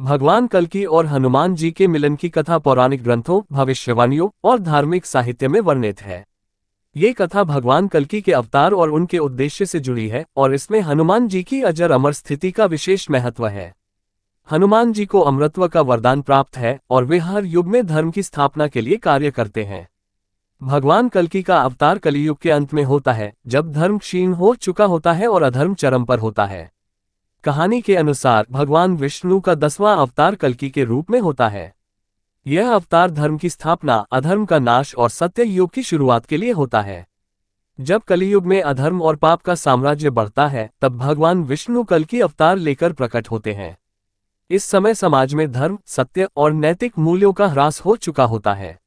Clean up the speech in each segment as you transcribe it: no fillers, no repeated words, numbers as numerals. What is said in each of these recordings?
भगवान कल्कि और हनुमान जी के मिलन की कथा पौराणिक ग्रंथों, भविष्यवाणियों और धार्मिक साहित्य में वर्णित है। ये कथा भगवान कल्कि के अवतार और उनके उद्देश्य से जुड़ी है और इसमें हनुमान जी की अजर अमर स्थिति का विशेष महत्व है। हनुमान जी को अमरत्व का वरदान प्राप्त है और वे हर युग में धर्म की स्थापना के लिए कार्य करते हैं। भगवान कल्कि का अवतार कलियुग के अंत में होता है, जब धर्म क्षीण हो चुका होता है और अधर्म चरम पर होता है। कहानी के अनुसार भगवान विष्णु का 10वां अवतार कल्कि के रूप में होता है। यह अवतार धर्म की स्थापना, अधर्म का नाश और सत्य युग की शुरुआत के लिए होता है। जब कलियुग में अधर्म और पाप का साम्राज्य बढ़ता है, तब भगवान विष्णु कल्कि अवतार लेकर प्रकट होते हैं। इस समय समाज में धर्म, सत्य और नैतिक मूल्यों का ह्रास हो चुका होता है।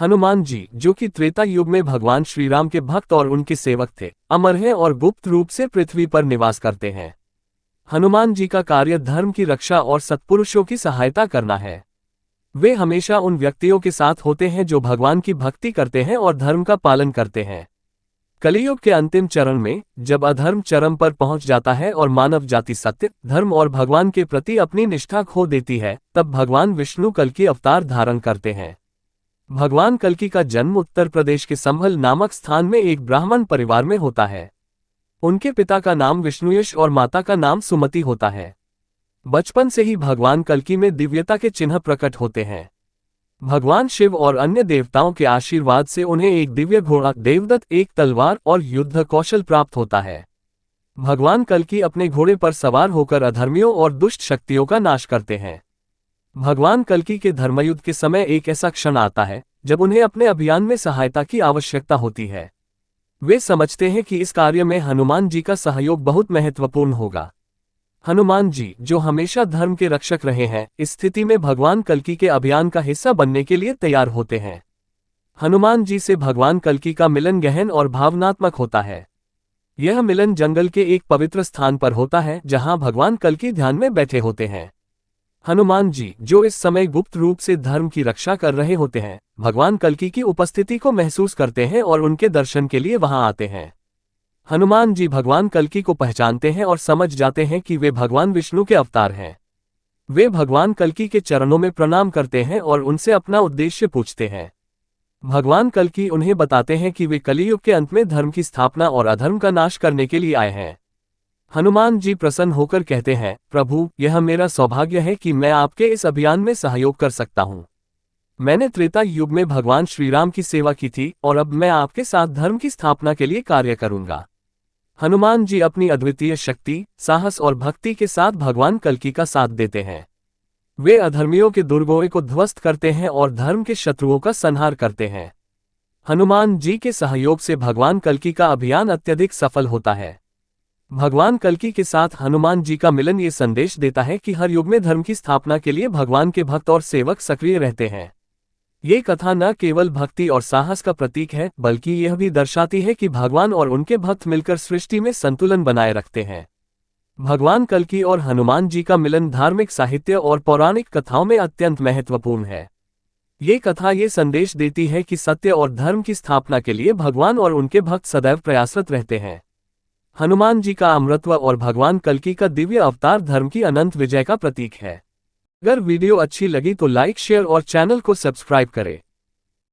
हनुमान जी, जो कि त्रेता युग में भगवान श्री राम के भक्त और उनके सेवक थे, अमर हैं और गुप्त रूप से पृथ्वी पर निवास करते हैं। हनुमान जी का कार्य धर्म की रक्षा और सत्पुरुषों की सहायता करना है। वे हमेशा उन व्यक्तियों के साथ होते हैं जो भगवान की भक्ति करते हैं और धर्म का पालन करते हैं। कलियुग के अंतिम चरण में, जब अधर्म चरम पर पहुंच जाता है और मानव जाति सत्य, धर्म और भगवान के प्रति अपनी निष्ठा खो देती है, तब भगवान विष्णु कल्कि अवतार धारण करते हैं। भगवान कल्कि का जन्म उत्तर प्रदेश के संभल नामक स्थान में एक ब्राह्मण परिवार में होता है। उनके पिता का नाम विष्णुयश और माता का नाम सुमति होता है। बचपन से ही भगवान कल्कि में दिव्यता के चिन्ह प्रकट होते हैं। भगवान शिव और अन्य देवताओं के आशीर्वाद से उन्हें एक दिव्य घोड़ा, देवदत्त, एक तलवार और युद्ध कौशल प्राप्त होता है। भगवान कल्कि अपने घोड़े पर सवार होकर अधर्मियों और दुष्ट शक्तियों का नाश करते हैं। भगवान कल्कि के धर्मयुद्ध के समय एक ऐसा क्षण आता है जब उन्हें अपने अभियान में सहायता की आवश्यकता होती है। वे समझते हैं कि इस कार्य में हनुमान जी का सहयोग बहुत महत्वपूर्ण होगा। हनुमान जी, जो हमेशा धर्म के रक्षक रहे हैं, इस स्थिति में भगवान कल्कि के अभियान का हिस्सा बनने के लिए तैयार होते हैं। हनुमान जी से भगवान कल्कि का मिलन गहन और भावनात्मक होता है। यह मिलन जंगल के एक पवित्र स्थान पर होता है, जहां भगवान कल्कि ध्यान में बैठे होते हैं। हनुमान जी, जो इस समय गुप्त रूप से धर्म की रक्षा कर रहे होते हैं, भगवान कल्कि की उपस्थिति को महसूस करते हैं और उनके दर्शन के लिए वहां आते हैं। हनुमान जी भगवान कल्कि को पहचानते हैं और समझ जाते हैं कि वे भगवान विष्णु के अवतार हैं। वे भगवान कल्कि के चरणों में प्रणाम करते हैं और उनसे अपना उद्देश्य पूछते हैं। भगवान कल्कि उन्हें बताते हैं कि वे कलियुग के अंत में धर्म की स्थापना और अधर्म का नाश करने के लिए आए हैं। हनुमान जी प्रसन्न होकर कहते हैं, प्रभु, यह मेरा सौभाग्य है कि मैं आपके इस अभियान में सहयोग कर सकता हूँ। मैंने त्रेता युग में भगवान श्री राम की सेवा की थी और अब मैं आपके साथ धर्म की स्थापना के लिए कार्य करूंगा। हनुमान जी अपनी अद्वितीय शक्ति, साहस और भक्ति के साथ भगवान कल्कि का साथ देते हैं। वे अधर्मियों के दुर्गों को ध्वस्त करते हैं और धर्म के शत्रुओं का संहार करते हैं। हनुमान जी के सहयोग से भगवान कल्कि का अभियान अत्यधिक सफल होता है। भगवान कल्कि के साथ हनुमान जी का मिलन ये संदेश देता है कि हर युग में धर्म की स्थापना के लिए भगवान के भक्त और सेवक सक्रिय रहते हैं। ये कथा न केवल भक्ति और साहस का प्रतीक है, बल्कि यह भी दर्शाती है कि भगवान और उनके भक्त मिलकर सृष्टि में संतुलन बनाए रखते हैं। भगवान कल्कि और हनुमान जी का मिलन धार्मिक साहित्य और पौराणिक कथाओं में अत्यंत महत्वपूर्ण है। ये कथा ये संदेश देती है कि सत्य और धर्म की स्थापना के लिए भगवान और उनके भक्त सदैव प्रयासरत रहते हैं। हनुमान जी का अमरत्व और भगवान कल्कि का दिव्य अवतार धर्म की अनंत विजय का प्रतीक है। अगर वीडियो अच्छी लगी तो लाइक, शेयर और चैनल को सब्सक्राइब करें।